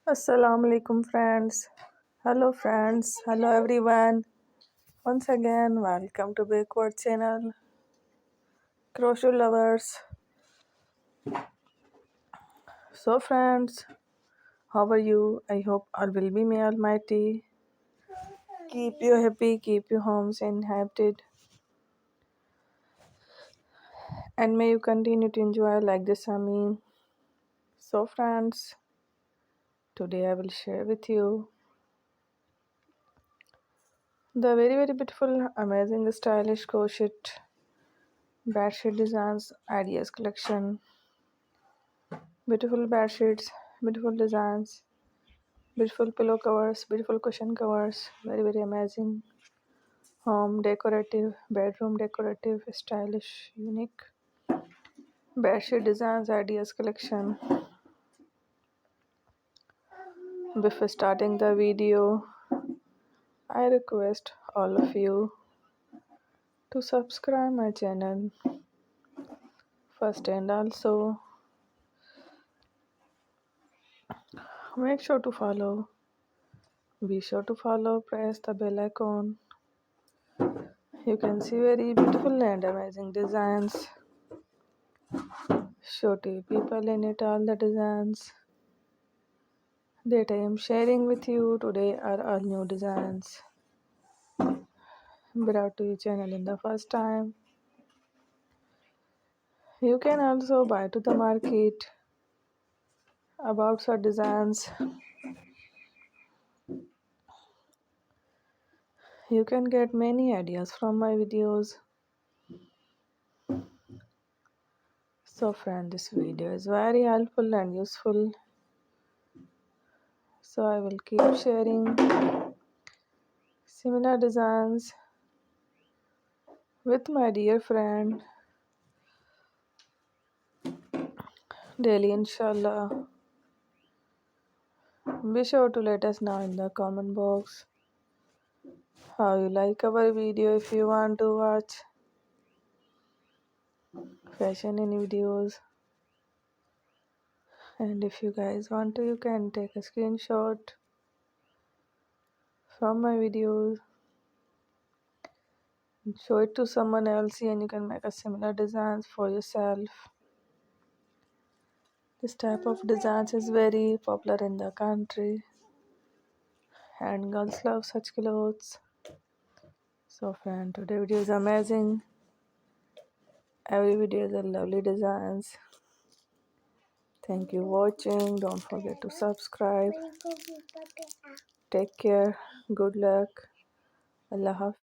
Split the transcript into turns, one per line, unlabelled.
Assalamu alaikum friends. Hello friends. Hello everyone. Once again, welcome to Backward channel. Crochet lovers. So friends, how are you? I hope all will be may almighty. Keep you happy, keep you homes inhabited. And may you continue to enjoy like this Ami. So friends, today I will share with you the very beautiful, amazing, stylish crochet bedsheet designs ideas collection. Beautiful bed sheets, beautiful designs, beautiful pillow covers, beautiful cushion covers, very amazing. Home decorative, bedroom decorative, stylish, unique. Bed sheet designs ideas collection. Before starting the video, I request all of you to subscribe my channel first, and also make sure to follow. Be sure to follow, press the bell icon. You can see very beautiful and amazing designs. Show to people in it all the designs that I am sharing with you today are all new designs brought to your channel in the first time. You can also buy to the market about such designs. You can get many ideas from my videos. So friend, this video is very helpful and useful. So I will keep sharing similar designs with my dear friend daily, inshallah. Be sure to let us know in the comment box how you like our video. If you want to watch fashion in videos, and if you guys want to, you can take a screenshot from my videos and show it to someone else, and you can make a similar designs for yourself. This type of designs is very popular in the country and girls love such clothes. So friend, today video is amazing. Every video is a lovely designs. Thank you for watching. Don't forget to subscribe. Take care. Good luck. Allah Hafiz.